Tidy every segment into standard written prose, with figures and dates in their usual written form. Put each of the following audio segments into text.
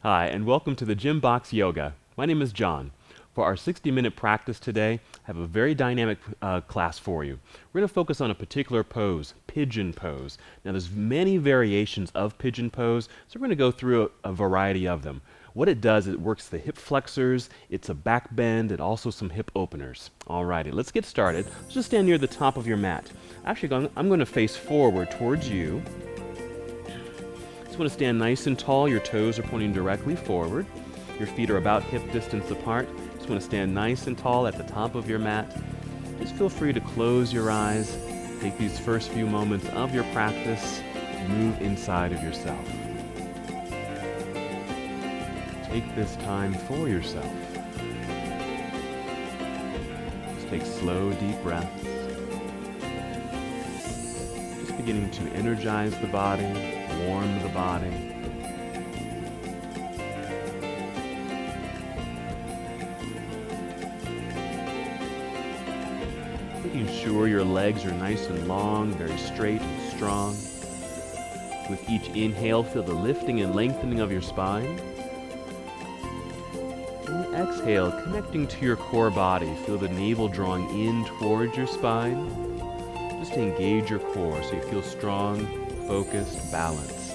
Hi, and welcome to the GymBox Yoga. My name is John. For our 60-minute practice today, I have a very dynamic class for you. We're going to focus on a particular pose, Pigeon Pose. Now, there's many variations of Pigeon Pose, so we're going to go through a variety of them. What it does, it works the hip flexors, it's a back bend, and also some hip openers. Alrighty, let's get started. Let's just stand near the top of your mat. Actually, I'm going to face forward towards you. Just want to stand nice and tall. Your toes are pointing directly forward. Your feet are about hip distance apart. Just want to stand nice and tall at the top of your mat. Just feel free to close your eyes. Take these first few moments of your practice to move inside of yourself. Take this time for yourself. Just take slow, deep breaths. Just beginning to energize the body, warm the body. Making sure your legs are nice and long, very straight and strong. With each inhale, feel the lifting and lengthening of your spine. And exhale, connecting to your core body. Feel the navel drawing in towards your spine. Just engage your core so you feel strong, focused, balanced.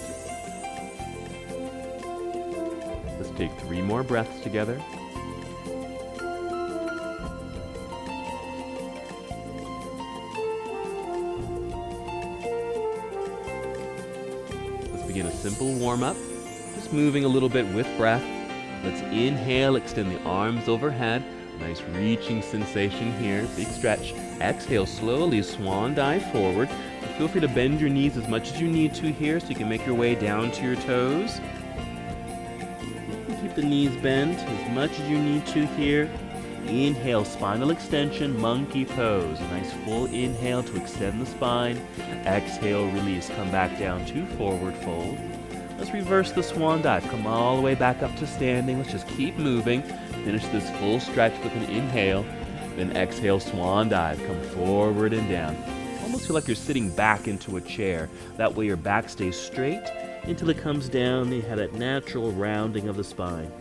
Let's take 3 more breaths together. Let's begin a simple warm-up, just moving a little bit with breath. Let's inhale, extend the arms overhead. Nice reaching sensation here, big stretch. Exhale, slowly swan dive forward. Feel free to bend your knees as much as you need to here so you can make your way down to your toes. You can keep the knees bent as much as you need to here. Inhale, spinal extension, monkey pose. A nice full inhale to extend the spine. Exhale, release, come back down to forward fold. Let's reverse the swan dive. Come all the way back up to standing. Let's just keep moving. Finish this full stretch with an inhale. Then exhale, swan dive. Come forward and down. Almost feel like you're sitting back into a chair. That way your back stays straight until it comes down and you have that natural rounding of the spine.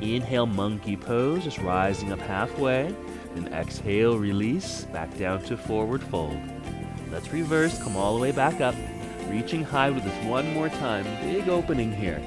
Inhale, monkey pose, just rising up halfway. Then exhale, release, back down to forward fold. Let's reverse, come all the way back up. Reaching high with this one more time. Big opening here.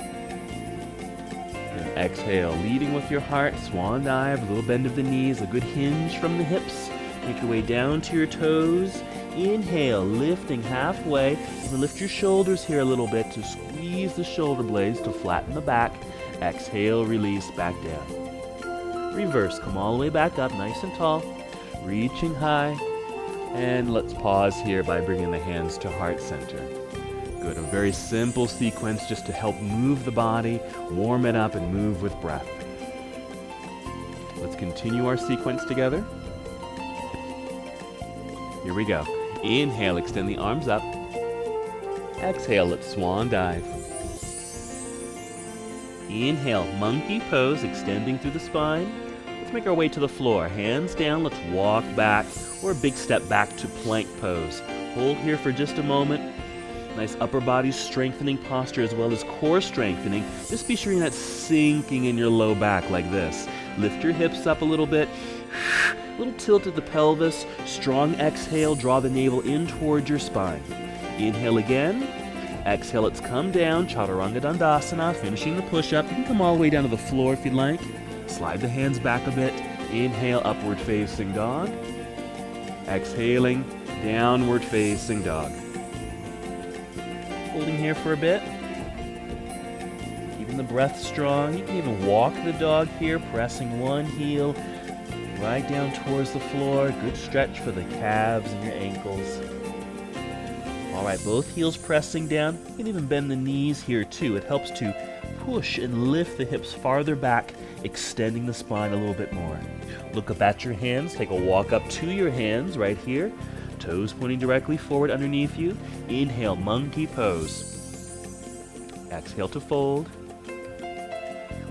Then exhale, leading with your heart, swan dive, a little bend of the knees, a good hinge from the hips. Make your way down to your toes. Inhale, lifting halfway. You can lift your shoulders here a little bit to squeeze the shoulder blades to flatten the back. Exhale, release, back down. Reverse, come all the way back up, nice and tall. Reaching high. And let's pause here by bringing the hands to heart center. Good, a very simple sequence just to help move the body, warm it up, and move with breath. Let's continue our sequence together. Here we go. Inhale, extend the arms up. Exhale, let's swan dive. Inhale, monkey pose, extending through the spine. Let's make our way to the floor. Hands down, let's walk back, or a big step back to plank pose. Hold here for just a moment. Nice upper body strengthening posture as well as core strengthening. Just be sure you're not sinking in your low back like this. Lift your hips up a little bit. Little tilt at the pelvis, strong exhale, draw the navel in towards your spine. Inhale again, exhale, let's come down, Chaturanga Dandasana, finishing the push-up. You can come all the way down to the floor if you'd like. Slide the hands back a bit. Inhale, upward facing dog. Exhaling, downward facing dog. Holding here for a bit. Keeping the breath strong. You can even walk the dog here, pressing one heel right down towards the floor. Good stretch for the calves and your ankles. All right, both heels pressing down. You can even bend the knees here too. It helps to push and lift the hips farther back, extending the spine a little bit more. Look up at your hands. Take a walk up to your hands right here. Toes pointing directly forward underneath you. Inhale, monkey pose. Exhale to fold.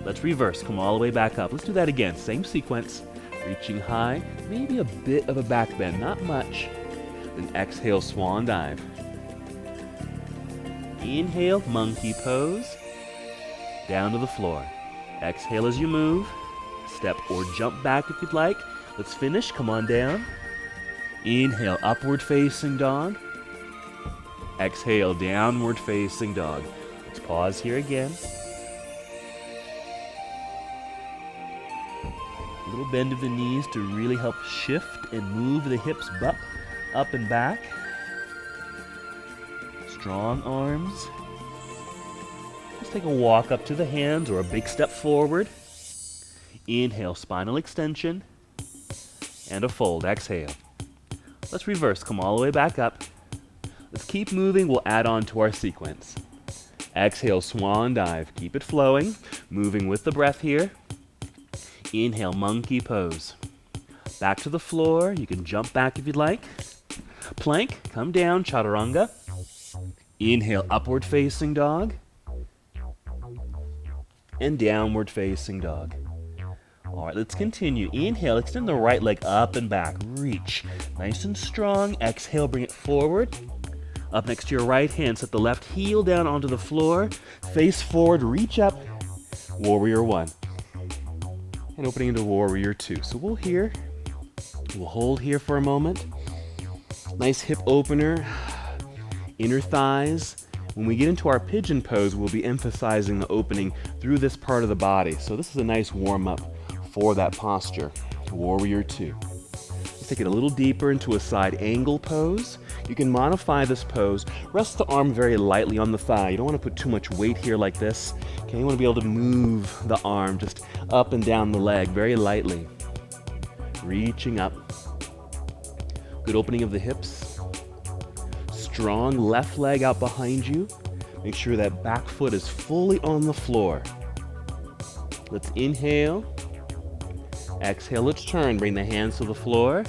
Let's reverse. Come all the way back up. Let's do that again. Same sequence. Reaching high, maybe a bit of a back bend, not much. Then exhale, swan dive. Inhale, monkey pose. down to the floor. Exhale as you move. Step or jump back if you'd like. Let's finish. Come on down. Inhale, upward facing dog. Exhale, downward facing dog. Let's pause here again. A little bend of the knees to really help shift and move the hips up and back. Strong arms. Let's take a walk up to the hands or a big step forward. Inhale, spinal extension. And a fold. Exhale. Let's reverse. Come all the way back up. Let's keep moving. We'll add on to our sequence. Exhale, swan dive. Keep it flowing. Moving with the breath here. Inhale, monkey pose. Back to the floor. You can jump back if you'd like. Plank. Come down. Chaturanga. Inhale, upward facing dog. And downward facing dog. All right, let's continue. Inhale, extend the right leg up and back. Reach. Nice and strong. Exhale, bring it forward. Up next to your right hand, set the left heel down onto the floor. Face forward, reach up. Warrior 1. And opening into Warrior 2. So we'll hold here for a moment. Nice hip opener. Inner thighs. When we get into our pigeon pose, we'll be emphasizing the opening through this part of the body. So this is a nice warm-up for that posture. Warrior 2. Let's take it a little deeper into a side angle pose. You can modify this pose. Rest the arm very lightly on the thigh. You don't want to put too much weight here like this. Okay, you want to be able to move the arm just up and down the leg very lightly. Reaching up. Good opening of the hips. Strong left leg out behind you. Make sure that back foot is fully on the floor. Let's inhale. Exhale, let's turn. Bring the hands to the floor.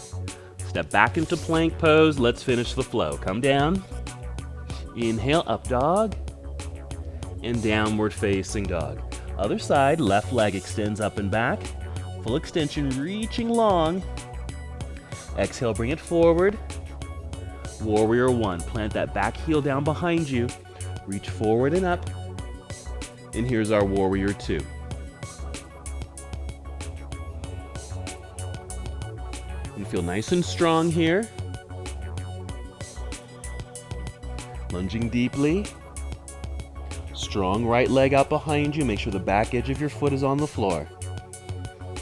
Step back into plank pose. Let's finish the flow. Come down. Inhale, up dog. And downward facing dog. Other side, left leg extends up and back. Full extension, reaching long. Exhale, bring it forward. Warrior 1. Plant that back heel down behind you. Reach forward and up. And here's our Warrior 2. And feel nice and strong here. Lunging deeply. Strong right leg out behind you. Make sure the back edge of your foot is on the floor.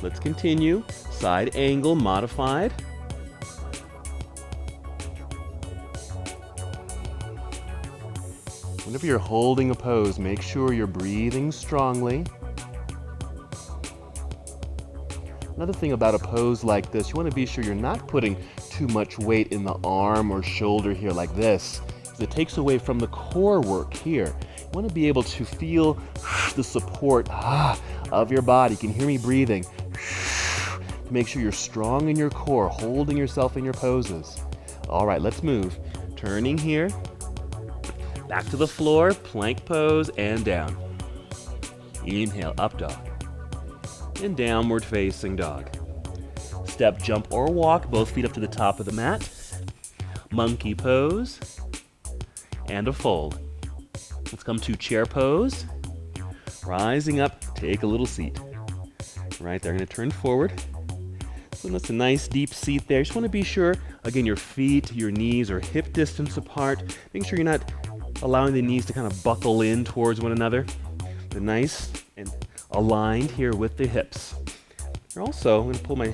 Let's continue. Side angle modified. Whenever you're holding a pose, make sure you're breathing strongly. Another thing about a pose like this, you want to be sure you're not putting too much weight in the arm or shoulder here like this. It takes away from the core work here. You want to be able to feel the support of your body. You can hear me breathing. To make sure you're strong in your core, holding yourself in your poses. All right, let's move. Turning here. Back to the floor, plank pose, and down. Inhale, up dog. And downward facing dog. Step, jump, or walk, both feet up to the top of the mat. Monkey pose. And a fold. Let's come to chair pose. Rising up, take a little seat. Right there, I'm going to turn forward. So that's a nice deep seat there. Just want to be sure, again, your feet, your knees are hip distance apart. Make sure you're not allowing the knees to kind of buckle in towards one another. They're nice and aligned here with the hips. And also, I'm going to pull my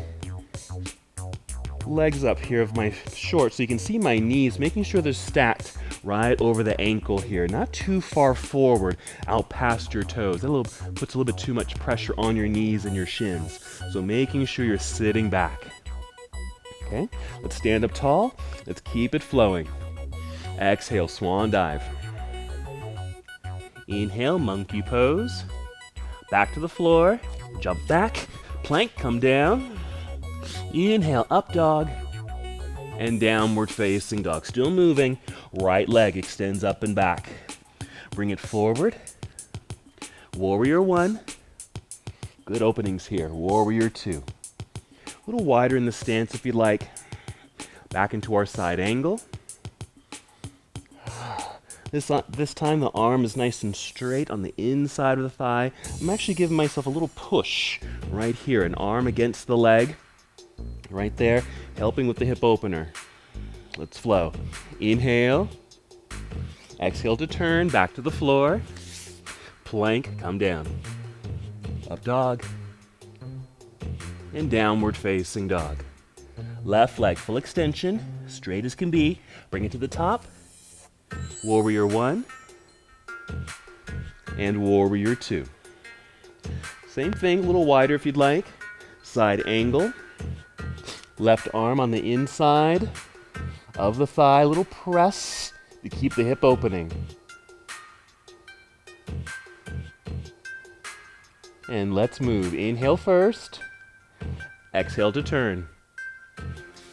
legs up here of my shorts so you can see my knees, making sure they're stacked right over the ankle here, not too far forward out past your toes. That puts a little bit too much pressure on your knees and your shins. So making sure you're sitting back. Okay, let's stand up tall. Let's keep it flowing. Exhale, swan dive. Inhale, monkey pose. Back to the floor. Jump back. Plank, come down. Inhale, up dog. And downward facing dog. Still moving. Right leg extends up and back. Bring it forward. Warrior 1. Good openings here. Warrior 2. A little wider in the stance if you like. Back into our side angle. This time the arm is nice and straight on the inside of the thigh. I'm actually giving myself a little push right here, an arm against the leg, right there, helping with the hip opener. Let's flow. Inhale. Exhale to turn, back to the floor. Plank, come down. Up dog. And downward facing dog. Left leg full extension, straight as can be. Bring it to the top. Warrior 1. And warrior 2. Same thing, a little wider if you'd like. Side angle. Left arm on the inside of the thigh, a little press to keep the hip opening. And let's move. Inhale first. Exhale to turn.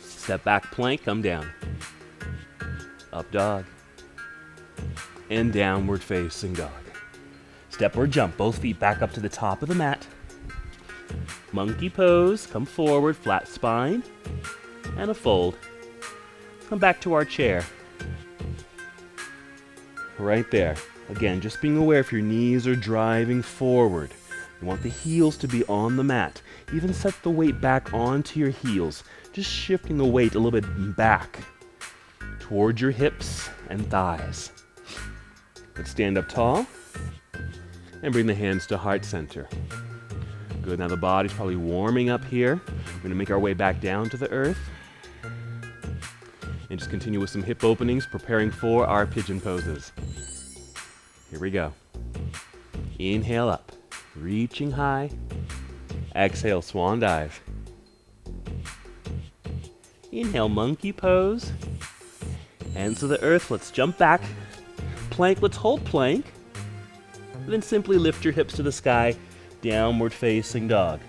Step back plank, come down. Up dog. And downward facing dog. Step or jump, both feet back up to the top of the mat. Monkey pose, come forward, flat spine, and a fold. Come back to our chair. Right there. Again, just being aware if your knees are driving forward. You want the heels to be on the mat. Even set the weight back onto your heels. Just shifting the weight a little bit back towards your hips and thighs. Let's stand up tall and bring the hands to heart center. Good, now the body's probably warming up here. We're going to make our way back down to the earth. And just continue with some hip openings, preparing for our pigeon poses. Here we go. Inhale up, reaching high. Exhale, swan dive. Inhale, monkey pose. Hands to the earth, let's jump back. Plank, let's hold plank. And then simply lift your hips to the sky, downward facing dog.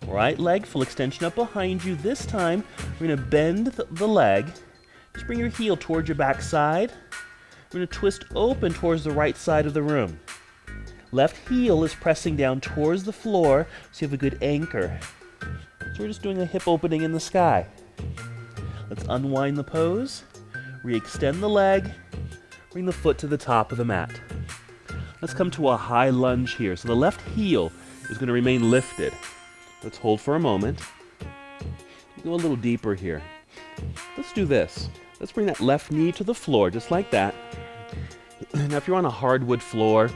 Right leg, full extension up behind you. This time, we're going to bend the leg. Just bring your heel towards your back side. We're going to twist open towards the right side of the room. Left heel is pressing down towards the floor, so you have a good anchor. So we're just doing a hip opening in the sky. Let's unwind the pose. Re-extend the leg. Bring the foot to the top of the mat. Let's come to a high lunge here. So the left heel is going to remain lifted. Let's hold for a moment. Go a little deeper here. Let's do this. Let's bring that left knee to the floor, just like that. Now, if you're on a hardwood floor,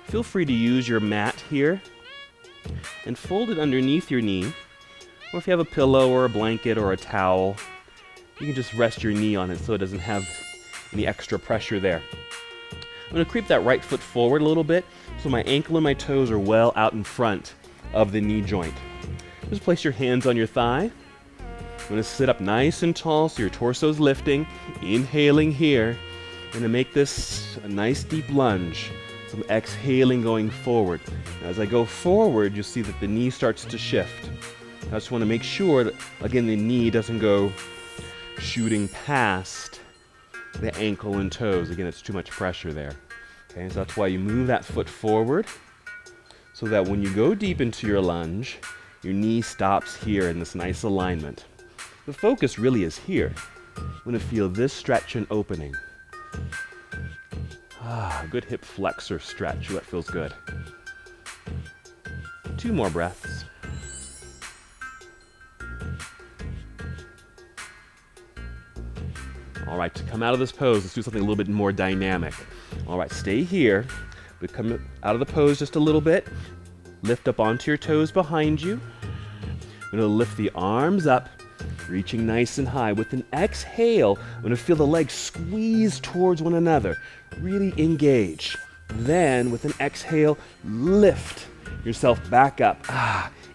feel free to use your mat here and fold it underneath your knee. Or if you have a pillow or a blanket or a towel, you can just rest your knee on it so it doesn't have any extra pressure there. I'm going to creep that right foot forward a little bit so my ankle and my toes are well out in front of the knee joint. Just place your hands on your thigh. I'm going to sit up nice and tall so your torso's lifting. Inhaling here. I'm going to make this a nice deep lunge. Some exhaling going forward. Now, as I go forward, you'll see that the knee starts to shift. I just want to make sure that, again, the knee doesn't go shooting past the ankle and toes. Again, it's too much pressure there. Okay, so that's why you move that foot forward so that when you go deep into your lunge, your knee stops here in this nice alignment. The focus really is here. I'm going to feel this stretch and opening. Good hip flexor stretch. That feels good. 2 more breaths. All right, to come out of this pose, let's do something a little bit more dynamic. All right, stay here, but come out of the pose just a little bit. Lift up onto your toes behind you. I'm going to lift the arms up, reaching nice and high. With an exhale, I'm going to feel the legs squeeze towards one another. Really engage. Then, with an exhale, lift yourself back up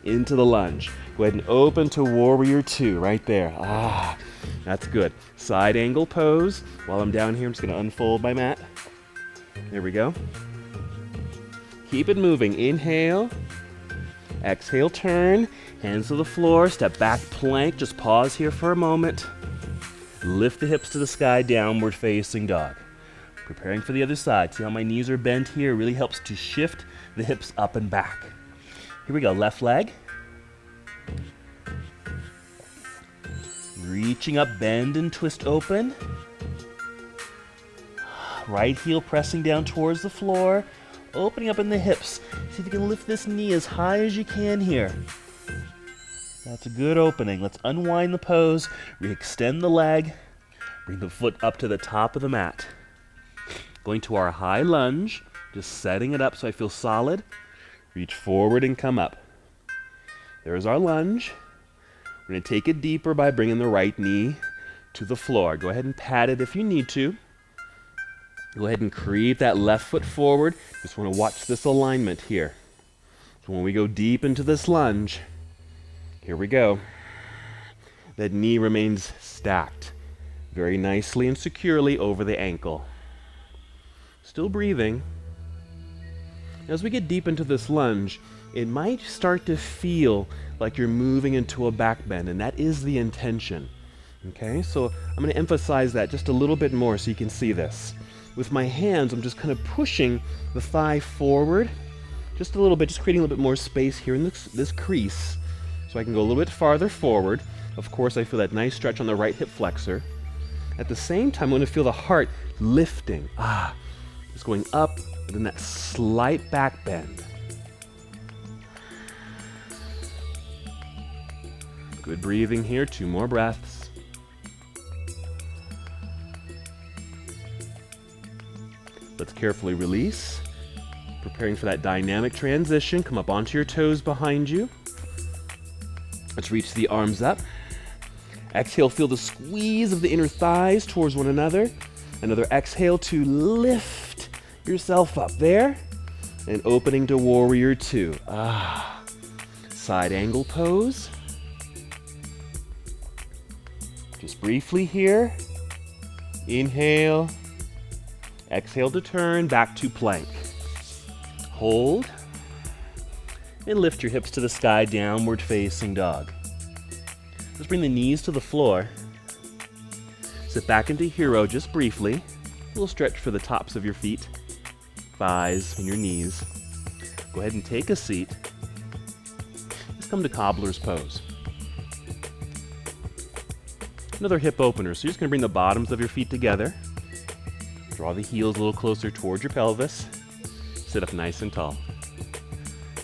into the lunge. Go ahead and open to warrior 2 right there. That's good. Side angle pose. While I'm down here, I'm just going to unfold my mat. There we go. Keep it moving. Inhale. Exhale, turn. Hands to the floor. Step back, plank. Just pause here for a moment. Lift the hips to the sky, downward facing dog. Preparing for the other side. See how my knees are bent here? It really helps to shift the hips up and back. Here we go. Left leg. Reaching up, bend and twist open. right heel pressing down towards the floor, opening up in the hips. See if you can lift this knee as high as you can here. That's a good opening. Let's unwind the pose, re-extend the leg, bring the foot up to the top of the mat. Going to our high lunge, just setting it up so I feel solid. Reach forward and come up. There's our lunge. We're going to take it deeper by bringing the right knee to the floor. Go ahead and pat it if you need to. Go ahead and creep that left foot forward. Just want to watch this alignment here. So when we go deep into this lunge, here we go. That knee remains stacked very nicely and securely over the ankle. Still breathing. As we get deep into this lunge, it might start to feel like you're moving into a back bend, and that is the intention. Okay, so I'm going to emphasize that just a little bit more so you can see this. With my hands, I'm just kind of pushing the thigh forward, just a little bit, just creating a little bit more space here in this crease, so I can go a little bit farther forward. Of course, I feel that nice stretch on the right hip flexor. At the same time, I'm going to feel the heart lifting. Just going up, and then that slight back bend. Good breathing here, 2 more breaths. Let's carefully release. Preparing for that dynamic transition. Come up onto your toes behind you. Let's reach the arms up. Exhale, feel the squeeze of the inner thighs towards one another. Another exhale to lift yourself up there. And opening to warrior 2. Side angle pose. Just briefly here. Inhale. Exhale to turn back to plank. Hold. And lift your hips to the sky, downward facing dog. Let's bring the knees to the floor. Sit back into hero just briefly. A little stretch for the tops of your feet, thighs, and your knees. Go ahead and take a seat. Let's come to Cobblers Pose. Another hip opener. So you're just going to bring the bottoms of your feet together. Draw the heels a little closer towards your pelvis. Sit up nice and tall.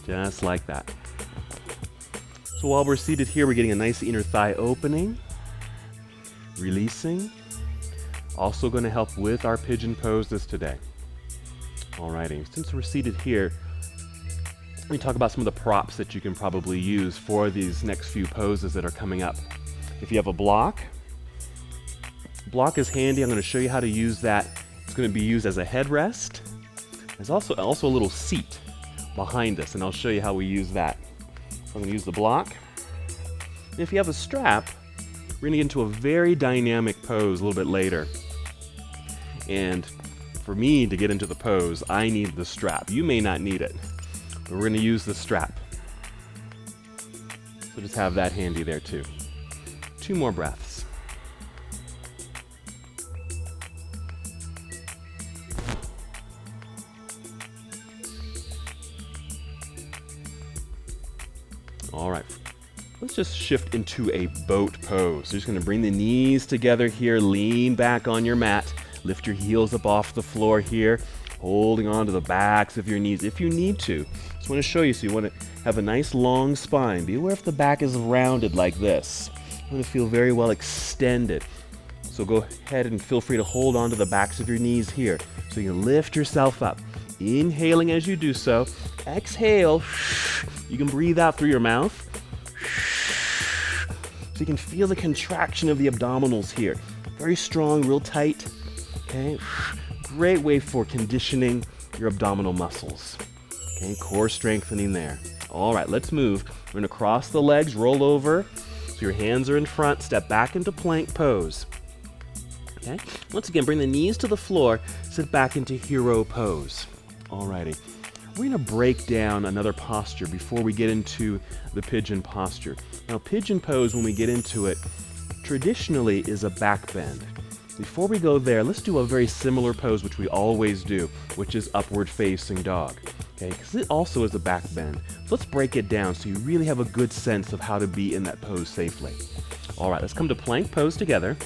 Just like that. So while we're seated here, we're getting a nice inner thigh opening. Releasing. Also going to help with our pigeon poses today. Alrighty, since we're seated here, let me talk about some of the props that you can probably use for these next few poses that are coming up. If you have a block is handy. I'm going to show you how to use that. It's going to be used as a headrest. There's also a little seat behind us, and I'll show you how we use that. So I'm going to use the block. And if you have a strap, we're going to get into a very dynamic pose a little bit later. And for me to get into the pose, I need the strap. You may not need it, but we're going to use the strap. So just have that handy there too. 2 more breaths. All right, let's just shift into a boat pose. So you're just going to bring the knees together here, lean back on your mat, lift your heels up off the floor here, holding on to the backs of your knees if you need to. Just want to show you, so you want to have a nice long spine. Be aware if the back is rounded like this. You want to feel very well extended. So go ahead and feel free to hold on to the backs of your knees here. So you can lift yourself up. Inhaling as you do so. Exhale. You can breathe out through your mouth. So you can feel the contraction of the abdominals here. Very strong, real tight. Okay. Great way for conditioning your abdominal muscles. Okay, core strengthening there. All right, let's move. We're going to cross the legs, roll over. So your hands are in front, step back into plank pose. Okay. Once again, bring the knees to the floor, sit back into hero pose. Alrighty. We're going to break down another posture before we get into the pigeon posture. Now, pigeon pose, when we get into it, traditionally is a back bend. Before we go there, let's do a very similar pose, which we always do, which is upward facing dog. Okay, because it also is a back bend. So let's break it down so you really have a good sense of how to be in that pose safely. All right, let's come to plank pose together.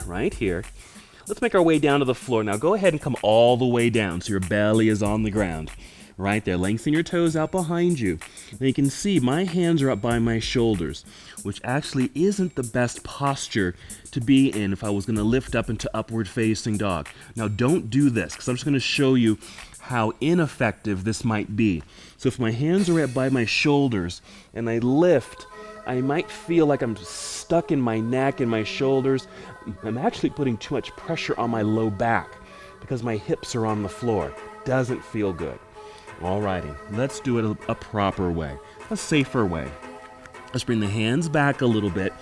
Right here. Let's make our way down to the floor. Now go ahead and come all the way down so your belly is on the ground. Right there. Lengthen your toes out behind you. Now you can see my hands are up by my shoulders, which actually isn't the best posture to be in if I was going to lift up into upward facing dog. Now don't do this, because I'm just going to show you how ineffective this might be. So if my hands are up by my shoulders and I lift, I might feel like I'm stuck in my neck and my shoulders. I'm actually putting too much pressure on my low back because my hips are on the floor. Doesn't feel good. Alrighty, let's do it a proper way, a safer way. Let's bring the hands back a little bit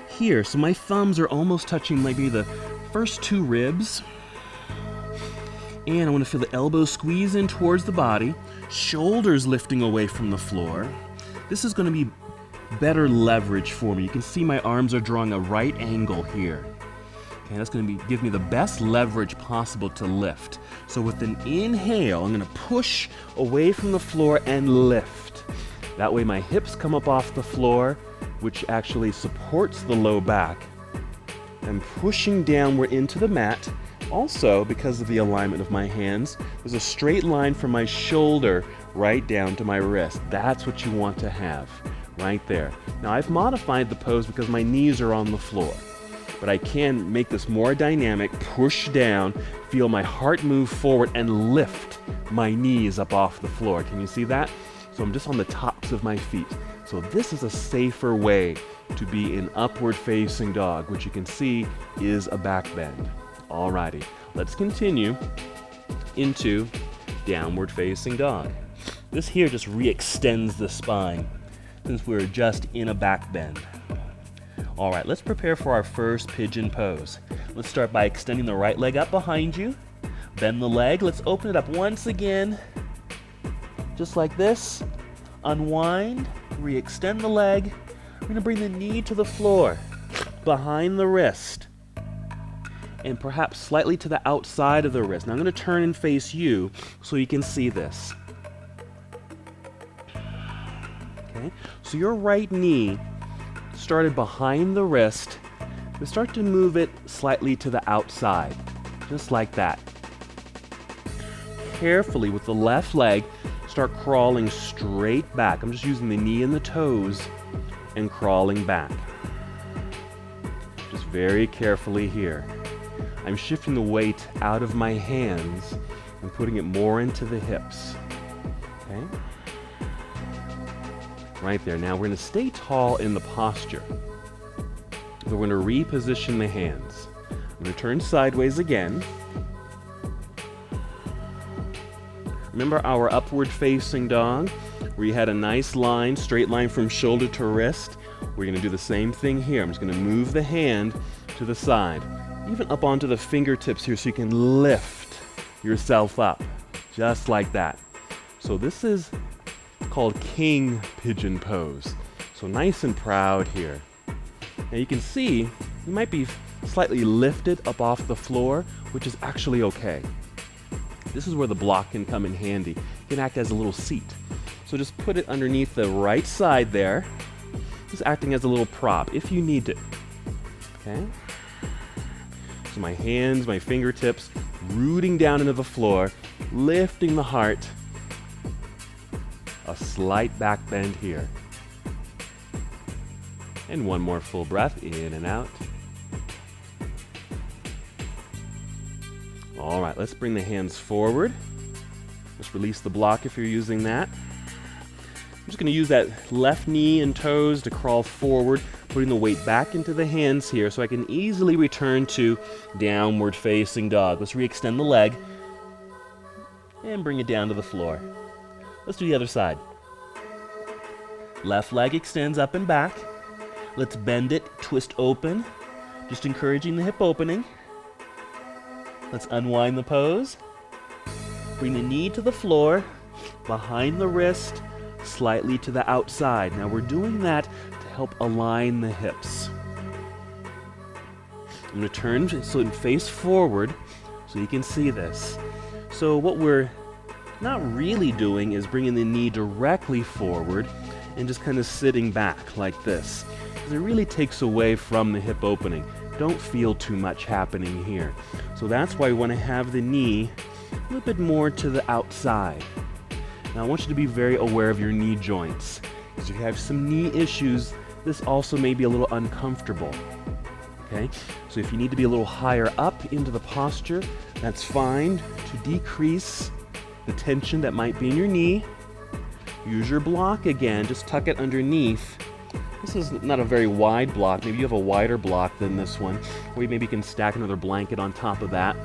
here. So my thumbs are almost touching maybe the first two ribs. And I want to feel the elbows squeeze in towards the body, shoulders lifting away from the floor. This is going to be better leverage for me. You can see my arms are drawing a right angle here. Okay, that's going to give me the best leverage possible to lift. So with an inhale, I'm going to push away from the floor and lift. That way my hips come up off the floor, which actually supports the low back. I'm pushing downward into the mat. Also, because of the alignment of my hands, there's a straight line from my shoulder right down to my wrist. That's what you want to have, right there. Now I've modified the pose because my knees are on the floor. But I can make this more dynamic, push down, feel my heart move forward, and lift my knees up off the floor. Can you see that? So I'm just on the tops of my feet. So this is a safer way to be in upward facing dog, which you can see is a back bend. Alrighty, let's continue into downward facing dog. This here just re-extends the spine since we're just in a back bend. All right, let's prepare for our first pigeon pose. Let's start by extending the right leg up behind you. Bend the leg. Let's open it up once again. Just like this. Unwind. Re-extend the leg. We're going to bring the knee to the floor, behind the wrist, and perhaps slightly to the outside of the wrist. Now I'm going to turn and face you so you can see this. Okay, so your right knee started behind the wrist, we start to move it slightly to the outside, just like that. Carefully with the left leg, start crawling straight back. I'm just using the knee and the toes and crawling back. Just very carefully here. I'm shifting the weight out of my hands and putting it more into the hips. Okay? Right there. Now we're going to stay tall in the posture. We're going to reposition the hands. I'm going to turn sideways again. Remember our upward facing dog where you had a nice line, straight line from shoulder to wrist? We're going to do the same thing here. I'm just going to move the hand to the side, even up onto the fingertips here so you can lift yourself up, just like that. So this is called King Pigeon Pose. So nice and proud here. Now you can see you might be slightly lifted up off the floor, which is actually okay. This is where the block can come in handy. It can act as a little seat. So just put it underneath the right side there, just acting as a little prop if you need it. Okay? So my hands, my fingertips, rooting down into the floor, lifting the heart. A slight back bend here. And one more full breath, in and out. All right, let's bring the hands forward. Just release the block if you're using that. I'm just going to use that left knee and toes to crawl forward, putting the weight back into the hands here so I can easily return to downward facing dog. Let's re-extend the leg and bring it down to the floor. Let's do the other side. Left leg extends up and back. Let's bend it, twist open, just encouraging the hip opening. Let's unwind the pose. Bring the knee to the floor, behind the wrist, slightly to the outside. Now we're doing that to help align the hips. I'm going to turn so and face forward so you can see this. So what we're not really doing is bringing the knee directly forward and just kind of sitting back like this, because it really takes away from the hip opening. Don't feel too much happening here. So that's why we want to have the knee a little bit more to the outside. Now I want you to be very aware of your knee joints. If you have some knee issues, this also may be a little uncomfortable. Okay? So if you need to be a little higher up into the posture, that's fine. To decrease the tension that might be in your knee, use your block again, just tuck it underneath. This is not a very wide block. Maybe you have a wider block than this one, or maybe you can stack another blanket on top of that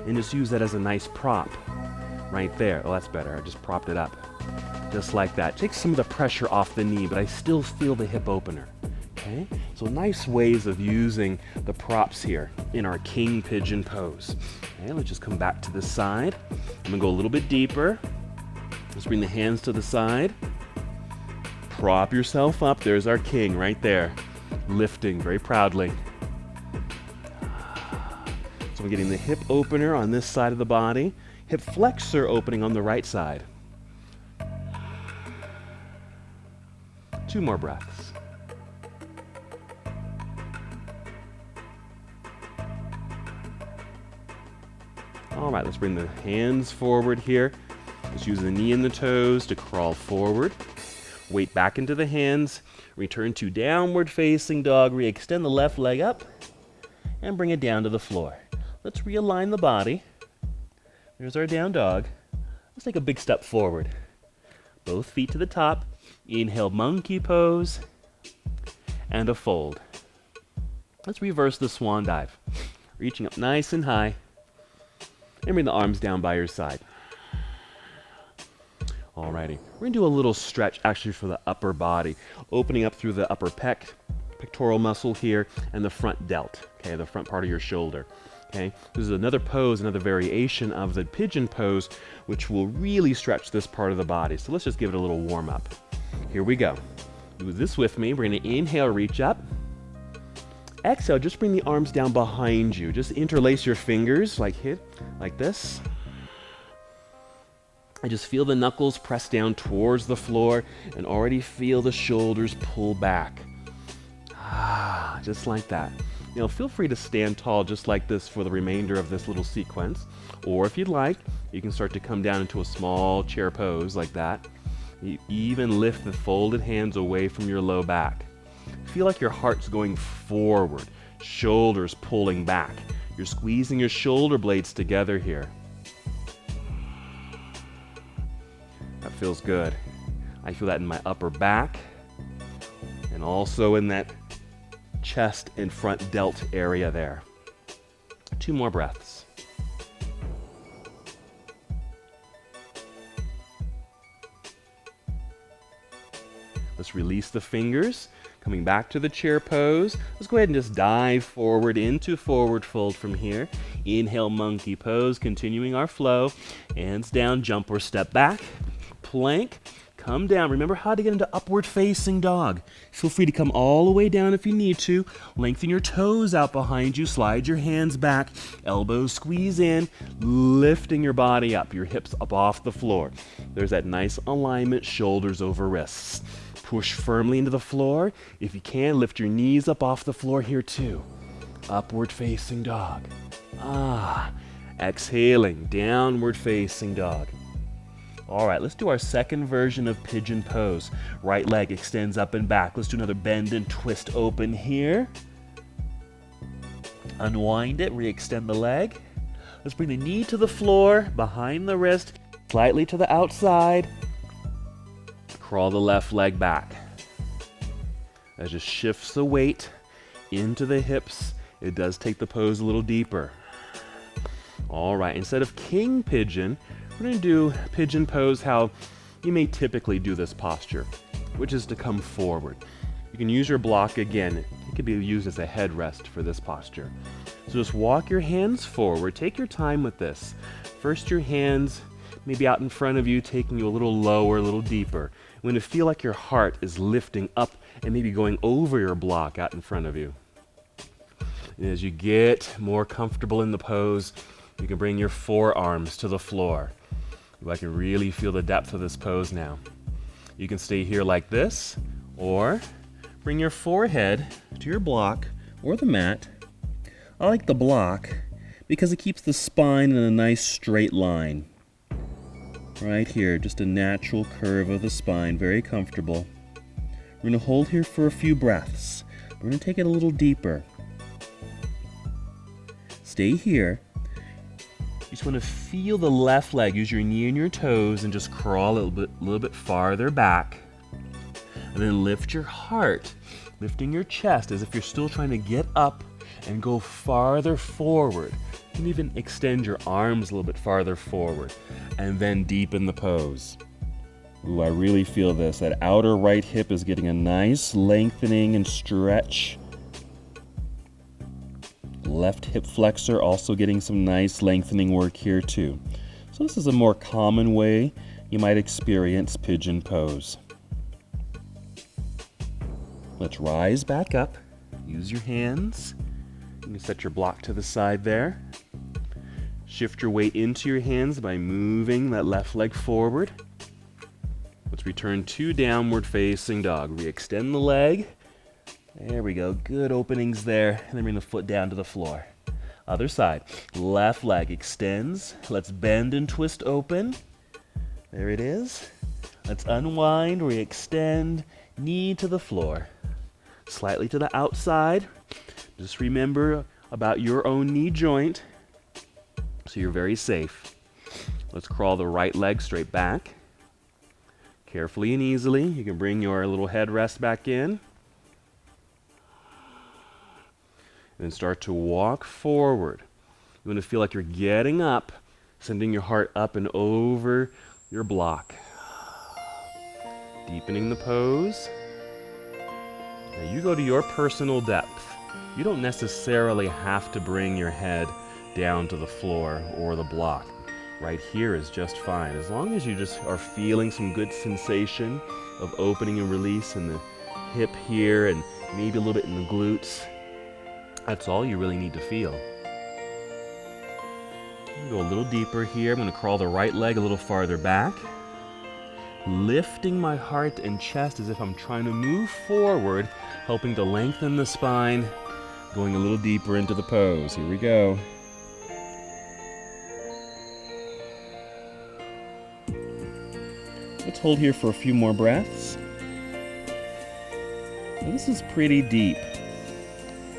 and just use that as a nice prop right there. Oh, that's better. I just propped it up. Just like that. Take some of the pressure off the knee, but I still feel the hip opener. Okay? So nice ways of using the props here in our king pigeon pose. Okay, let's just come back to the side. I'm gonna go a little bit deeper. Let's bring the hands to the side. Prop yourself up. There's our king right there, lifting very proudly. So I'm getting the hip opener on this side of the body, hip flexor opening on the right side. 2 more breaths. All right, let's bring the hands forward here. Let's use the knee and the toes to crawl forward. Weight back into the hands. Return to downward facing dog. Re-extend the left leg up and bring it down to the floor. Let's realign the body. There's our down dog. Let's take a big step forward. Both feet to the top. Inhale, monkey pose and a fold. Let's reverse the swan dive. Reaching up nice and high and bring the arms down by your side. Alrighty, we're gonna do a little stretch actually for the upper body, opening up through the upper pectoral muscle here, and the front delt, okay, the front part of your shoulder. Okay, this is another pose, another variation of the pigeon pose, which will really stretch this part of the body. So let's just give it a little warm up. Here we go. Do this with me. We're gonna inhale, reach up. Exhale, just bring the arms down behind you. Just interlace your fingers like this. I just feel the knuckles press down towards the floor and already feel the shoulders pull back. Just like that. You know, feel free to stand tall just like this for the remainder of this little sequence. Or if you'd like, you can start to come down into a small chair pose like that. You even lift the folded hands away from your low back. Feel like your heart's going forward, shoulders pulling back. You're squeezing your shoulder blades together here. That feels good. I feel that in my upper back and also in that chest and front delt area there. 2 more breaths. Let's release the fingers. Coming back to the chair pose. Let's go ahead and just dive forward into forward fold from here. Inhale, monkey pose, continuing our flow. Hands down, jump or step back. Plank, come down. Remember how to get into upward facing dog. Feel free to come all the way down if you need to. Lengthen your toes out behind you. Slide your hands back. Elbows squeeze in. Lifting your body up. Your hips up off the floor. There's that nice alignment, shoulders over wrists. Push firmly into the floor. If you can, lift your knees up off the floor here too. Upward facing dog. Exhaling, downward facing dog. All right, let's do our second version of pigeon pose. Right leg extends up and back. Let's do another bend and twist open here. Unwind it, re-extend the leg. Let's bring the knee to the floor, behind the wrist, slightly to the outside. Crawl the left leg back. That just shifts the weight into the hips. It does take the pose a little deeper. All right, instead of king pigeon, we're going to do pigeon pose how you may typically do this posture, which is to come forward. You can use your block again. It could be used as a headrest for this posture. So just walk your hands forward. Take your time with this. First, your hands maybe out in front of you, taking you a little lower, a little deeper. When you feel like your heart is lifting up and maybe going over your block out in front of you. And as you get more comfortable in the pose, you can bring your forearms to the floor. I can really feel the depth of this pose now. You can stay here like this, or bring your forehead to your block or the mat. I like the block. because it keeps the spine in a nice straight line. Right here, just a natural curve of the spine, very comfortable. We're going to hold here for a few breaths. We're going to take it a little deeper. Stay here. You just want to feel the left leg. Use your knee and your toes and just crawl a little bit farther back. And then lift your heart, lifting your chest as if you're still trying to get up and go farther forward. You can even extend your arms a little bit farther forward and then deepen the pose. Ooh, I really feel this. That outer right hip is getting a nice lengthening and stretch. Left hip flexor also getting some nice lengthening work here too. So this is a more common way you might experience pigeon pose. Let's rise back up. Use your hands. You can set your block to the side there. Shift your weight into your hands by moving that left leg forward. Let's return to downward facing dog. Re-extend the leg. There we go. Good openings there. And then bring the foot down to the floor. Other side. Left leg extends. Let's bend and twist open. There it is. Let's unwind, re-extend, knee to the floor. Slightly to the outside. Just remember about your own knee joint so you're very safe. Let's crawl the right leg straight back. Carefully and easily, you can bring your little headrest back in. And then start to walk forward. You want to feel like you're getting up, sending your heart up and over your block. Deepening the pose. Now you go to your personal depth. You don't necessarily have to bring your head down to the floor or the block. Right here is just fine. As long as you just are feeling some good sensation of opening and release in the hip here and maybe a little bit in the glutes. That's all you really need to feel. Go a little deeper here. I'm going to crawl the right leg a little farther back. Lifting my heart and chest as if I'm trying to move forward, helping to lengthen the spine, going a little deeper into the pose. Here we go. Let's hold here for a few more breaths. Now, this is pretty deep.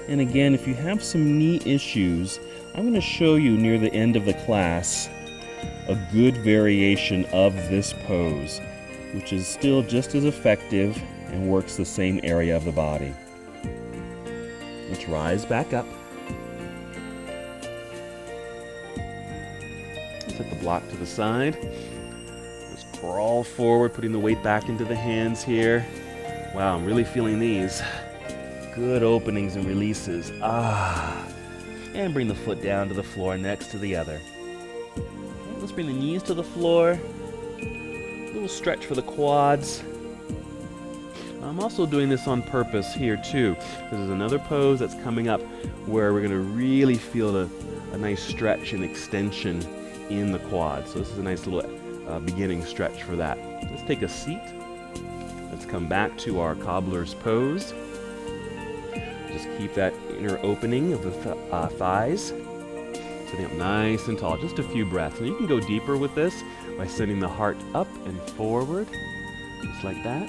And again, if you have some knee issues, I'm going to show you near the end of the class a good variation of this pose, which is still just as effective and works the same area of the body. Let's rise back up. Set the block to the side. Let's crawl forward, putting the weight back into the hands here. Wow, I'm really feeling these. Good openings and releases. And bring the foot down to the floor next to the other. Let's bring the knees to the floor. A little stretch for the quads. I'm also doing this on purpose here too. This is another pose that's coming up where we're going to really feel a nice stretch and extension in the quads. So this is a nice little beginning stretch for that. Let's take a seat. Let's come back to our Cobblers Pose. Just keep that inner opening of the thighs. Sitting up nice and tall, just a few breaths. And you can go deeper with this by sending the heart up and forward, just like that.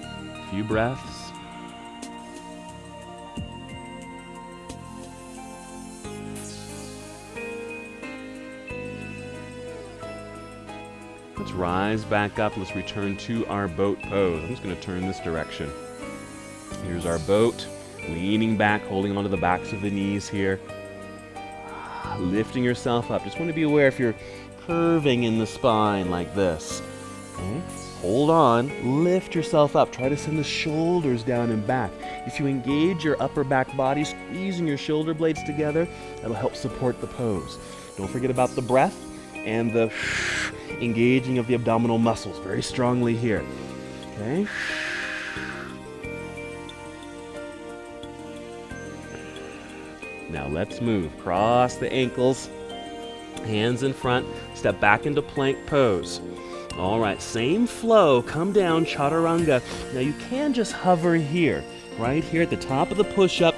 A few breaths. Let's rise back up. Let's return to our boat pose. I'm just going to turn this direction. Here's our boat, leaning back, holding onto the backs of the knees here. Lifting yourself up. Just want to be aware if you're curving in the spine like this. Okay? Hold on, lift yourself up. Try to send the shoulders down and back. If you engage your upper back body, squeezing your shoulder blades together, that'll help support the pose. Don't forget about the breath and the engaging of the abdominal muscles very strongly here. Okay? Now let's move. Cross the ankles, hands in front, step back into plank pose. All right, same flow, come down, chaturanga. Now you can just hover here, right here at the top of the push-up,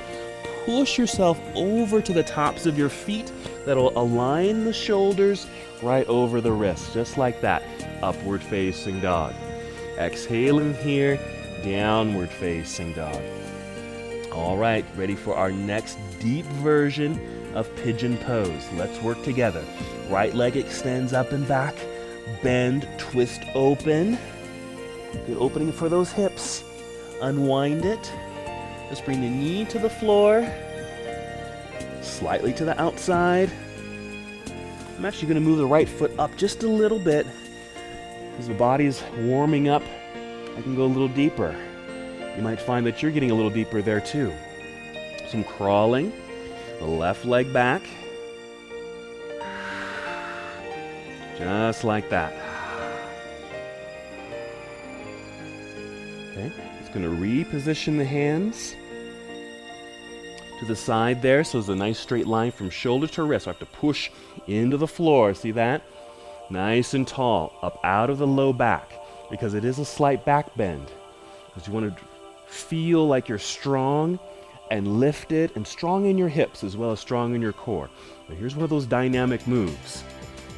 push yourself over to the tops of your feet. That'll align the shoulders right over the wrists, just like that. Upward facing dog. Exhale in here, downward facing dog. All right, ready for our next deep version of Pigeon Pose. Let's work together. Right leg extends up and back. Bend, twist open. Good opening for those hips. Unwind it. Just bring the knee to the floor. Slightly to the outside. I'm actually going to move the right foot up just a little bit. As the body's warming up, I can go a little deeper. You might find that you're getting a little deeper there too. Some crawling. The left leg back. Just like that. Okay, just going to reposition the hands to the side there, so there's a nice straight line from shoulder to wrist. So I have to push into the floor. See that? Nice and tall, up out of the low back, because it is a slight back bend. Because you want to feel like you're strong and lifted and strong in your hips as well as strong in your core. But here's one of those dynamic moves.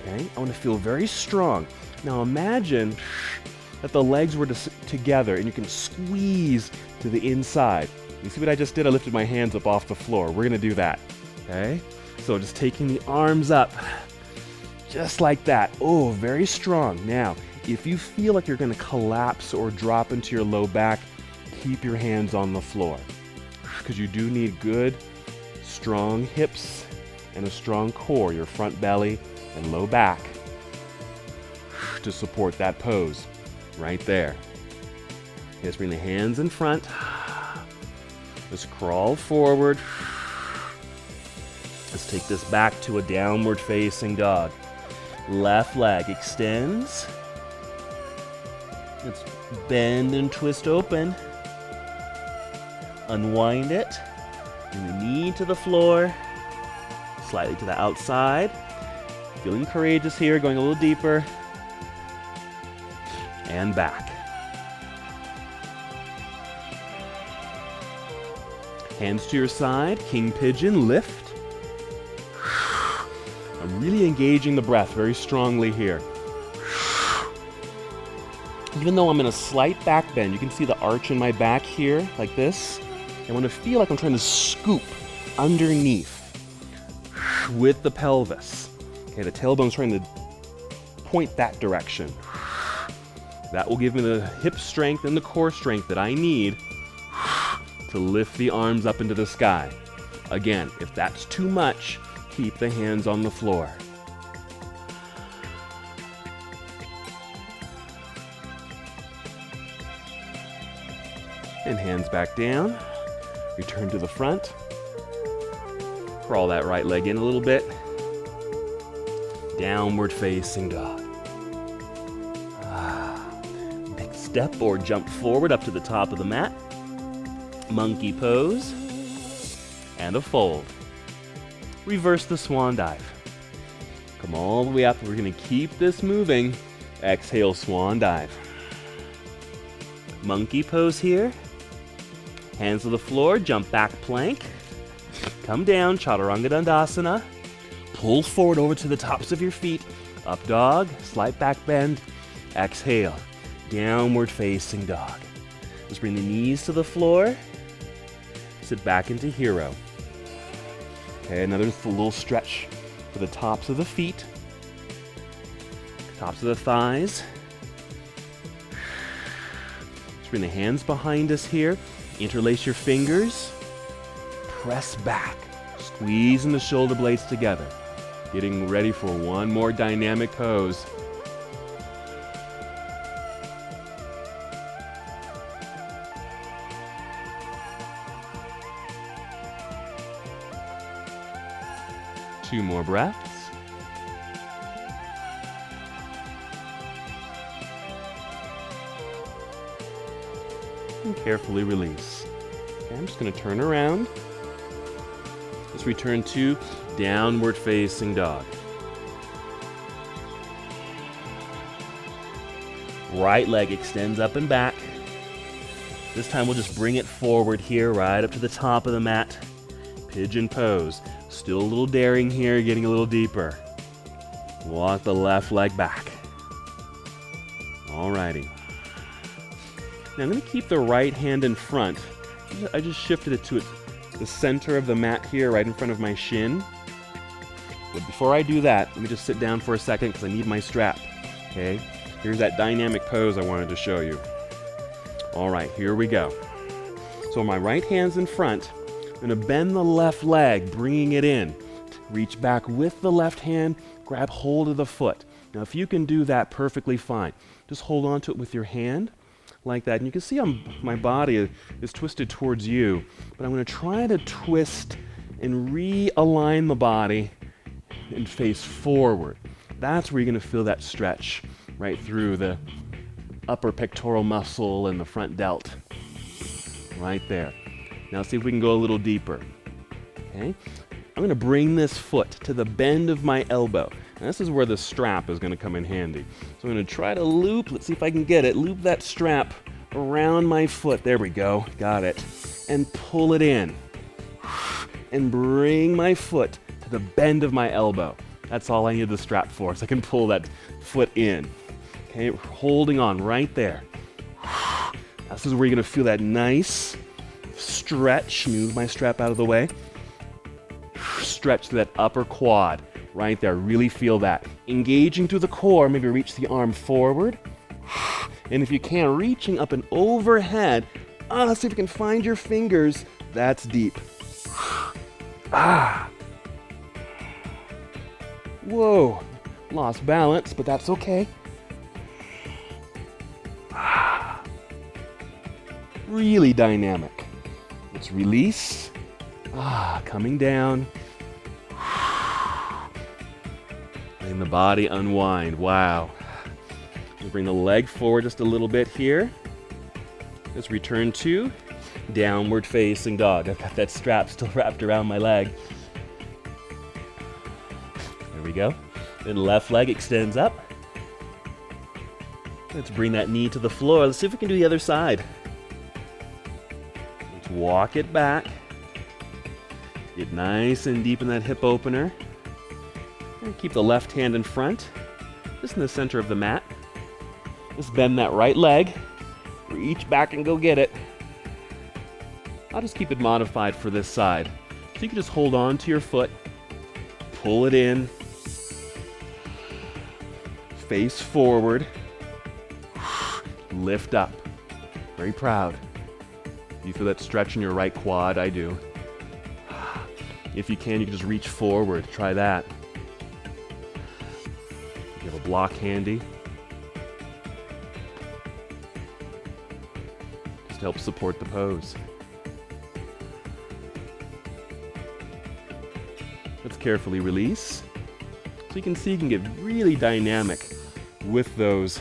Okay, I want to feel very strong. Now imagine that the legs were together and you can squeeze to the inside. You see what I just did? I lifted my hands up off the floor. We're going to do that. Okay, so just taking the arms up just like that. Oh, very strong. Now, if you feel like you're going to collapse or drop into your low back, keep your hands on the floor, because you do need good, strong hips and a strong core, your front belly and low back, to support that pose right there. Just bring the hands in front. Just crawl forward. Let's take this back to a downward facing dog. Left leg extends. Let's bend and twist open. Unwind it. Bring the knee to the floor. Slightly to the outside. Feeling courageous here, going a little deeper. And back. Hands to your side, king pigeon, lift. I'm really engaging the breath very strongly here. Even though I'm in a slight back bend, you can see the arch in my back here, like this. I want to feel like I'm trying to scoop underneath with the pelvis. Okay, the tailbone's trying to point that direction. That will give me the hip strength and the core strength that I need to lift the arms up into the sky. Again, if that's too much, keep the hands on the floor. And hands back down. Return to the front. Crawl that right leg in a little bit. Downward facing dog. Big step or jump forward up to the top of the mat. Monkey pose. And a fold. Reverse the swan dive. Come all the way up. We're going to keep this moving. Exhale, swan dive. Monkey pose here. Hands to the floor, jump back plank. Come down, chaturanga dandasana. Pull forward over to the tops of your feet. Up dog, slight back bend. Exhale, downward facing dog. Just bring the knees to the floor. Sit back into hero. Okay, another little stretch for the tops of the feet. Tops of the thighs. Just bring the hands behind us here. Interlace your fingers. Press back. Squeezing the shoulder blades together. Getting ready for one more dynamic pose. Two more breaths. And carefully release. Okay, I'm just going to turn around. Let's return to downward facing dog. Right leg extends up and back. This time we'll just bring it forward here, right up to the top of the mat. Pigeon Pose. Still a little daring here, getting a little deeper. Walk the left leg back. Alrighty. Now I'm going to keep the right hand in front. I just shifted it to the center of the mat here, right in front of my shin. But before I do that, let me just sit down for a second because I need my strap. Okay? Here's that dynamic pose I wanted to show you. Alright, here we go. So my right hand's in front. I'm going to bend the left leg, bringing it in. Reach back with the left hand, grab hold of the foot. Now if you can do that perfectly fine, just hold on to it with your hand like that. And you can see my body is twisted towards you, but I'm going to try to twist and realign the body and face forward. That's where you're going to feel that stretch right through the upper pectoral muscle and the front delt. Right there. Now see if we can go a little deeper. Okay? I'm going to bring this foot to the bend of my elbow. And this is where the strap is going to come in handy. So I'm going to try to loop, let's see if I can get it, loop that strap around my foot. There we go, got it. And pull it in. And bring my foot to the bend of my elbow. That's all I need the strap for, so I can pull that foot in. Okay, holding on right there. This is where you're going to feel that nice stretch. Move my strap out of the way. Stretch to that upper quad. Right there, really feel that. Engaging through the core, maybe reach the arm forward. And if you can, reaching up and overhead. Let's see if you can find your fingers. That's deep. Whoa, lost balance, but that's okay. Really dynamic. Let's release. Coming down. Letting the body unwind. Wow. We'll bring the leg forward just a little bit here. Let's return to downward facing dog. I've got that strap still wrapped around my leg. There we go. Then left leg extends up. Let's bring that knee to the floor. Let's see if we can do the other side. Let's walk it back. Get nice and deep in that hip opener. And keep the left hand in front, just in the center of the mat. Just bend that right leg. Reach back and go get it. I'll just keep it modified for this side. So you can just hold on to your foot, pull it in, face forward, lift up. Very proud. You feel that stretch in your right quad? I do. If you can just reach forward. Try that. You have a block handy. Just to help support the pose. Let's carefully release. So you can see you can get really dynamic with those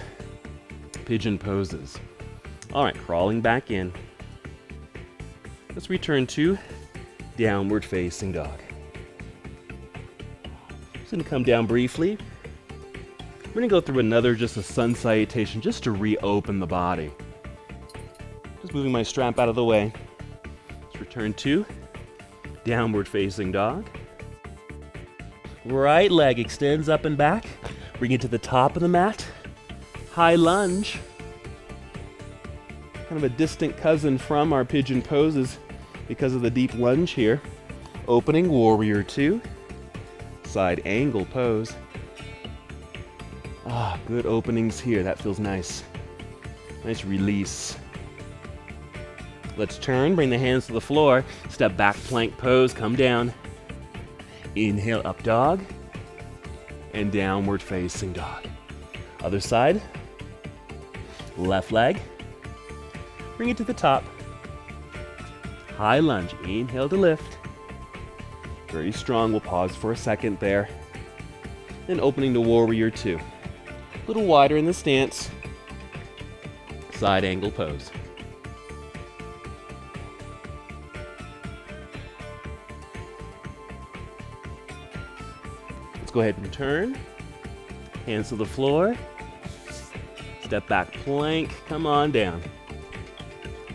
pigeon poses. All right, crawling back in. Let's return to downward facing dog. Just going to come down briefly. We're going to go through another, just a sun salutation, just to reopen the body. Just moving my strap out of the way. Let's return to downward facing dog. Right leg extends up and back. Bring it to the top of the mat. High lunge. Kind of a distant cousin from our pigeon poses because of the deep lunge here. Opening warrior 2. Side angle pose. Good openings here. That feels nice. Nice release. Let's turn, bring the hands to the floor. Step back, plank pose, come down. Inhale, up dog. And downward facing dog. Other side. Left leg. Bring it to the top. High lunge, inhale to lift. Very strong, we'll pause for a second there. Then opening to warrior 2. A little wider in the stance. Side angle pose. Let's go ahead and turn. Hands to the floor. Step back plank, come on down.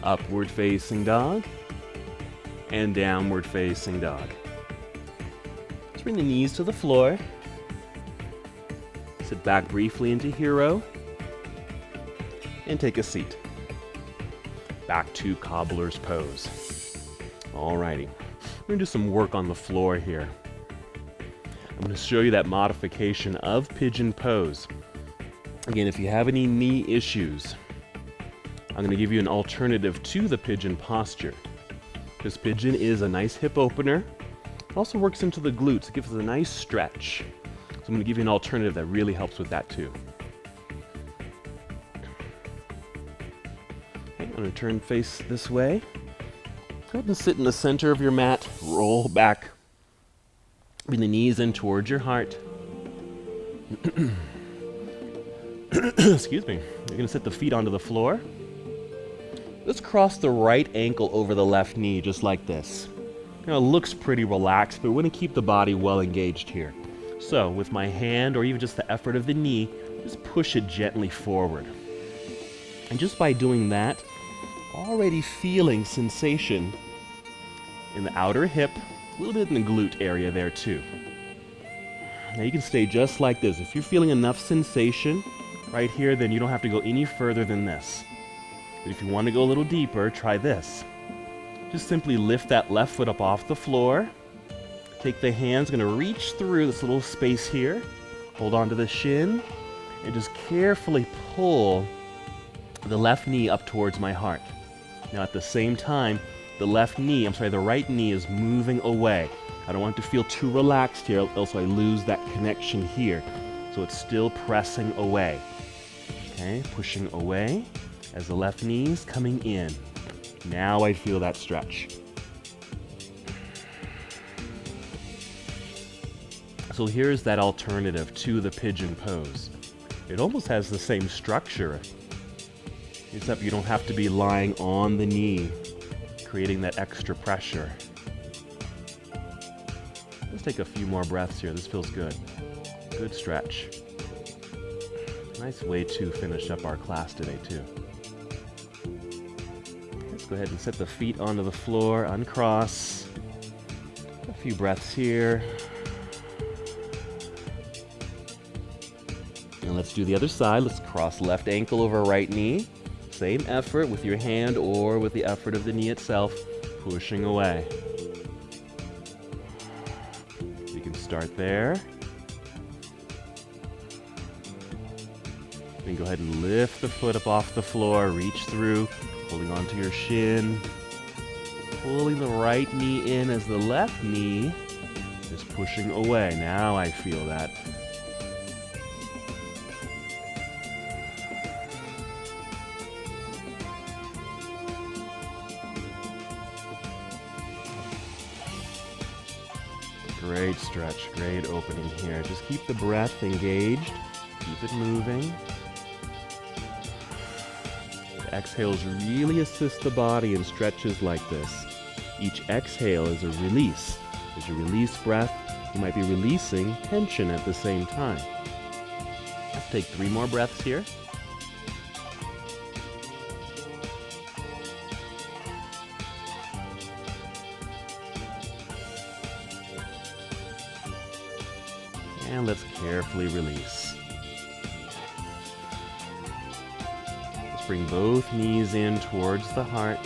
Upward facing dog. and downward facing dog. Let's bring the knees to the floor. Sit back briefly into hero. And take a seat. Back to Cobblers Pose. Alrighty. We're going to do some work on the floor here. I'm going to show you that modification of Pigeon Pose. Again, if you have any knee issues, I'm going to give you an alternative to the pigeon posture. This pigeon is a nice hip opener. It also works into the glutes. It gives us a nice stretch. So I'm going to give you an alternative that really helps with that too. Okay, I'm going to turn face this way. Go ahead and sit in the center of your mat. Roll back. Bring the knees in towards your heart. Excuse me. You're going to sit the feet onto the floor. Let's cross the right ankle over the left knee, just like this. It looks pretty relaxed, but we're going to keep the body well engaged here. So, with my hand, or even just the effort of the knee, just push it gently forward. And just by doing that, already feeling sensation in the outer hip, a little bit in the glute area there too. Now you can stay just like this. If you're feeling enough sensation right here, then you don't have to go any further than this. But if you want to go a little deeper, try this. Just simply lift that left foot up off the floor. Take the hands, going to reach through this little space here. Hold on to the shin. And just carefully pull the left knee up towards my heart. Now at the same time, the right knee is moving away. I don't want it to feel too relaxed here, else I lose that connection here. So it's still pressing away. Okay, pushing away as the left knee is coming in. Now I feel that stretch. So here's that alternative to the pigeon pose. It almost has the same structure, except you don't have to be lying on the knee, creating that extra pressure. Let's take a few more breaths here. This feels good. Good stretch. Nice way to finish up our class today, too. Let's go ahead and set the feet onto the floor, uncross. A few breaths here. And let's do the other side. Let's cross left ankle over right knee. Same effort with your hand or with the effort of the knee itself, pushing away. You can start there. Then go ahead and lift the foot up off the floor, reach through, holding onto your shin, pulling the right knee in as the left knee is pushing away. Now I feel that. Great stretch, great opening here. Just keep the breath engaged, keep it moving. The exhales really assist the body in stretches like this. Each exhale is a release. As you release breath, you might be releasing tension at the same time. Let's take 3 more breaths here. And let's carefully release. Let's bring both knees in towards the heart.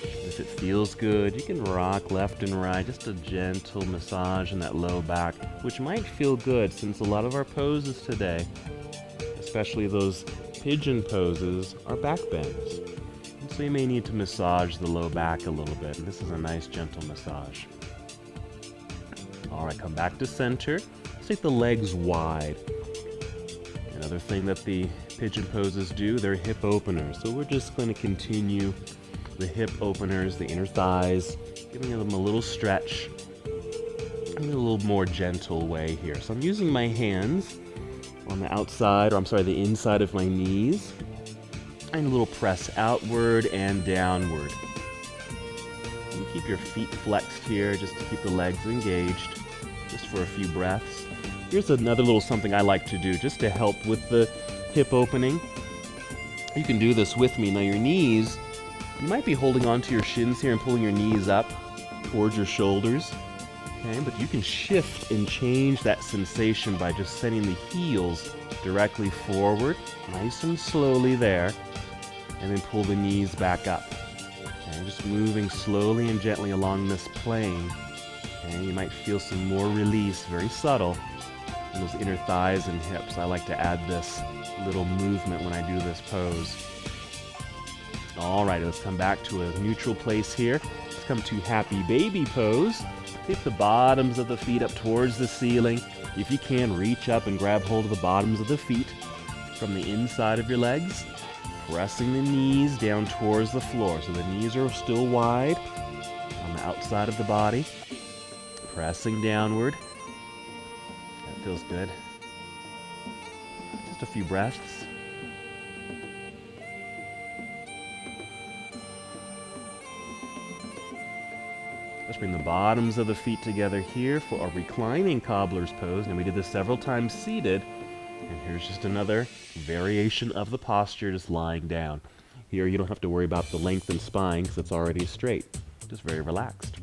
If it feels good, you can rock left and right, just a gentle massage in that low back, which might feel good since a lot of our poses today, especially those pigeon poses, are back bends. And so you may need to massage the low back a little bit. And this is a nice gentle massage. All right, come back to center. Let's take the legs wide. Another thing that the pigeon poses do, they're hip openers. So we're just going to continue the hip openers, the inner thighs, giving them a little stretch in a little more gentle way here. So I'm using my hands on the outside, the inside of my knees, and a little press outward and downward. You keep your feet flexed here just to keep the legs engaged. Just for a few breaths. Here's another little something I like to do just to help with the hip opening. You can do this with me. Now your knees You might be holding onto your shins here and pulling your knees up towards your shoulders. Okay, but you can shift and change that sensation by just sending the heels directly forward, nice and slowly there, and then pull the knees back up. Okay, just moving slowly and gently along this plane. Okay, you might feel some more release, very subtle, in those inner thighs and hips. I like to add this little movement when I do this pose. All right, let's come back to a neutral place here. Let's come to Happy Baby Pose. Take the bottoms of the feet up towards the ceiling. If you can, reach up and grab hold of the bottoms of the feet from the inside of your legs, pressing the knees down towards the floor. So the knees are still wide on the outside of the body, pressing downward. That feels good. Just a few breaths. Let's bring the bottoms of the feet together here for a reclining Cobblers Pose. And we did this several times seated. And here's just another variation of the posture, just lying down. Here you don't have to worry about the lengthened spine because it's already straight. Just very relaxed.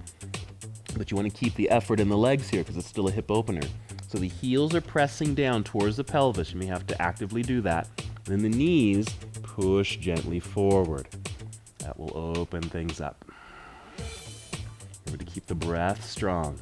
But you want to keep the effort in the legs here because it's still a hip opener. So the heels are pressing down towards the pelvis. You may have to actively do that. And then the knees push gently forward. That will open things up. Remember to keep the breath strong.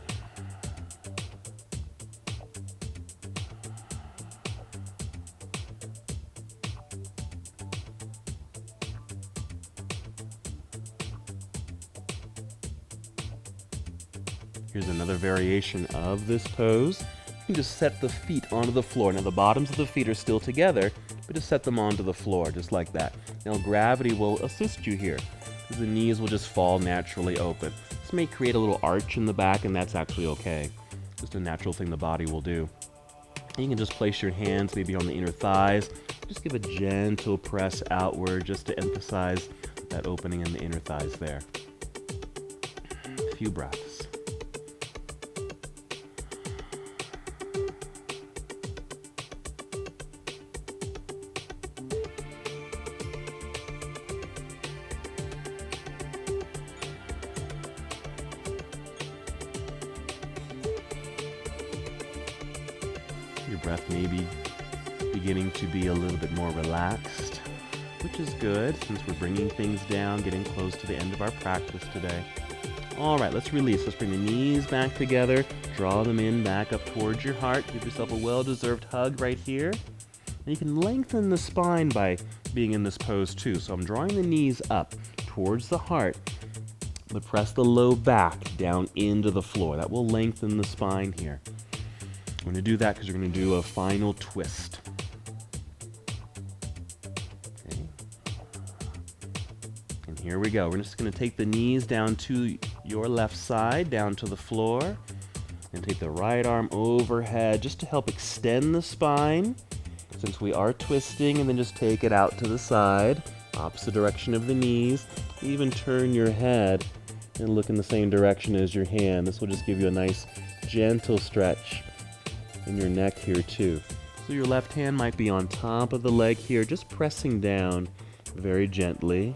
Here's another variation of this pose. You can just set the feet onto the floor. Now the bottoms of the feet are still together, but just set them onto the floor, just like that. Now gravity will assist you here, because the knees will just fall naturally open. This may create a little arch in the back, and that's actually okay. Just a natural thing the body will do. You can just place your hands maybe on the inner thighs. Just give a gentle press outward just to emphasize that opening in the inner thighs there. A few breaths. Your breath may be beginning to be a little bit more relaxed, which is good since we're bringing things down, getting close to the end of our practice today. All right, let's release. Let's bring the knees back together, draw them in back up towards your heart. Give yourself a well-deserved hug right here. And you can lengthen the spine by being in this pose too. So I'm drawing the knees up towards the heart, but press the low back down into the floor. That will lengthen the spine here. I'm going to do that because we're going to do a final twist. Okay. And here we go. We're just going to take the knees down to your left side, down to the floor, and take the right arm overhead just to help extend the spine since we are twisting, and then just take it out to the side, opposite direction of the knees. Even turn your head and look in the same direction as your hand. This will just give you a nice gentle stretch in your neck here too. So your left hand might be on top of the leg here, just pressing down very gently,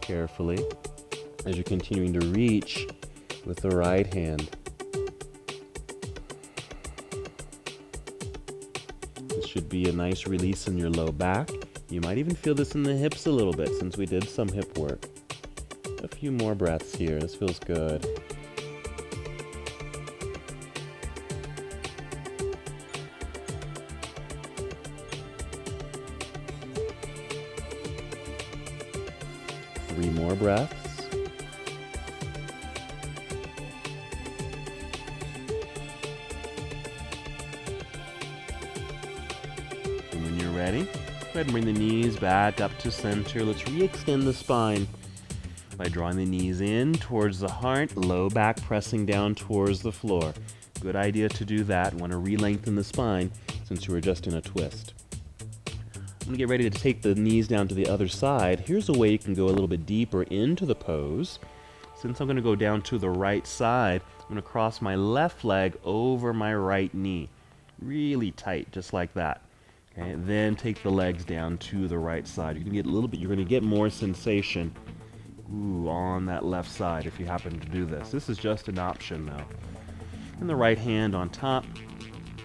carefully, as you're continuing to reach with the right hand. This should be a nice release in your low back. You might even feel this in the hips a little bit since we did some hip work. A few more breaths here. This feels good. Three more breaths. And when you're ready, go ahead and bring the knees back up to center. Let's re-extend the spine by drawing the knees in towards the heart, low back pressing down towards the floor. Good idea to do that. You want to re-lengthen the spine since you were just in a twist. I'm going to get ready to take the knees down to the other side. Here's a way you can go a little bit deeper into the pose. Since I'm going to go down to the right side, I'm going to cross my left leg over my right knee. Really tight, just like that. Okay, then take the legs down to the right side. You're going to get more sensation on that left side if you happen to do this. This is just an option though. And the right hand on top.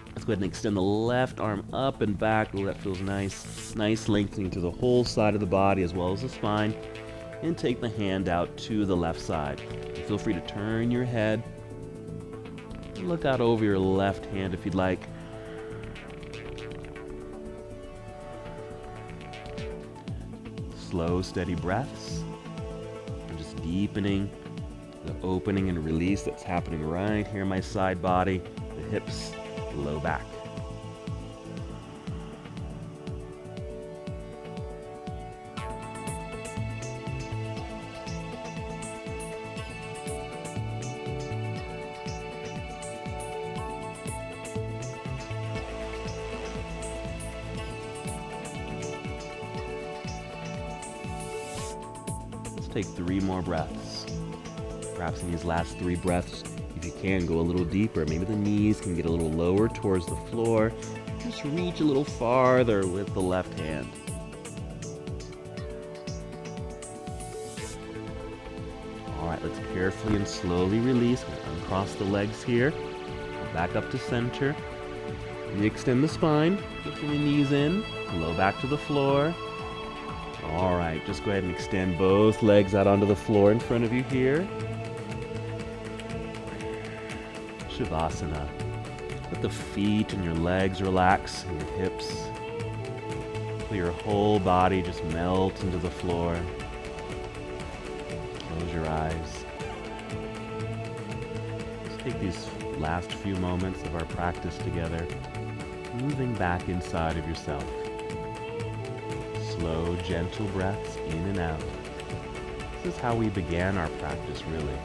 Let's go ahead and extend the left arm up and back. Oh, that feels nice. Nice lengthening to the whole side of the body as well as the spine. And take the hand out to the left side. And feel free to turn your head. And look out over your left hand if you'd like. Slow, steady breaths. And just deepening the opening and release that's happening right here in my side body, the hips, low back. Let's take 3 more breaths. Perhaps in these last 3 breaths, if you can, go a little deeper. Maybe the knees can get a little lower towards the floor. Just reach a little farther with the left hand. All right, let's carefully and slowly release. We'll uncross the legs here. Go back up to center. Extend the spine. Lifting the knees in. Low back to the floor. All right, just go ahead and extend both legs out onto the floor in front of you here. Shavasana. Let the feet and your legs relax and your hips. Feel your whole body just melt into the floor. Close your eyes. Let's take these last few moments of our practice together, moving back inside of yourself. Slow, gentle breaths in and out. This is how we began our practice, really.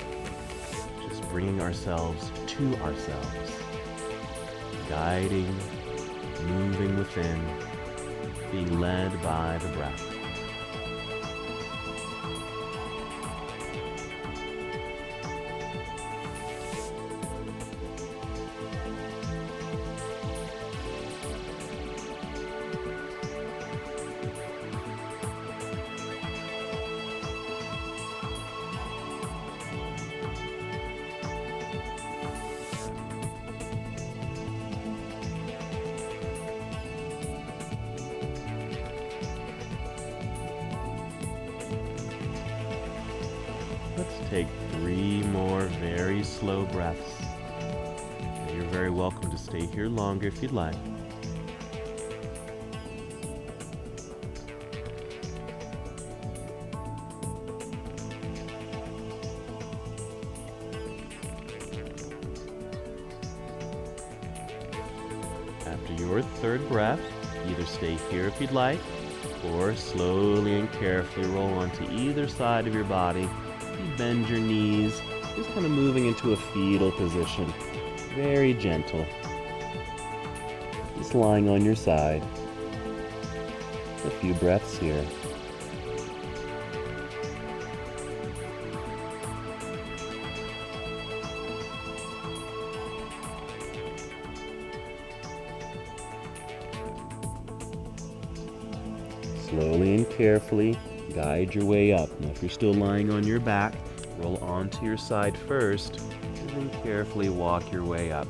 Just bringing ourselves to ourselves. Guiding, moving within, being led by the breath. Let's take 3 more very slow breaths. And you're very welcome to stay here longer if you'd like. After your 3rd breath, either stay here if you'd like, or slowly and carefully roll onto either side of your body. You bend your knees, just kind of moving into a fetal position. Very gentle. Just lying on your side. A few breaths here. Slowly and carefully guide your way up. Now if you're still lying on your back, roll onto your side first, and then carefully walk your way up.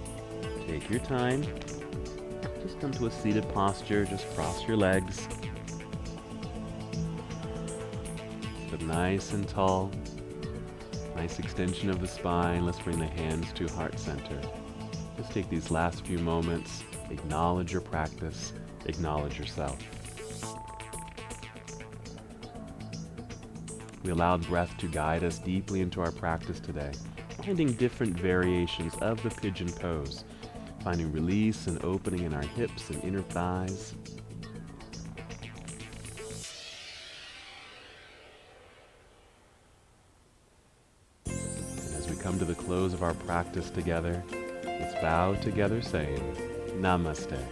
Take your time. Just come to a seated posture. Just cross your legs. Sit nice and tall. Nice extension of the spine. Let's bring the hands to heart center. Just take these last few moments. Acknowledge your practice. Acknowledge yourself. We allowed breath to guide us deeply into our practice today, finding different variations of the Pigeon Pose, finding release and opening in our hips and inner thighs. And as we come to the close of our practice together, let's bow together saying, Namaste.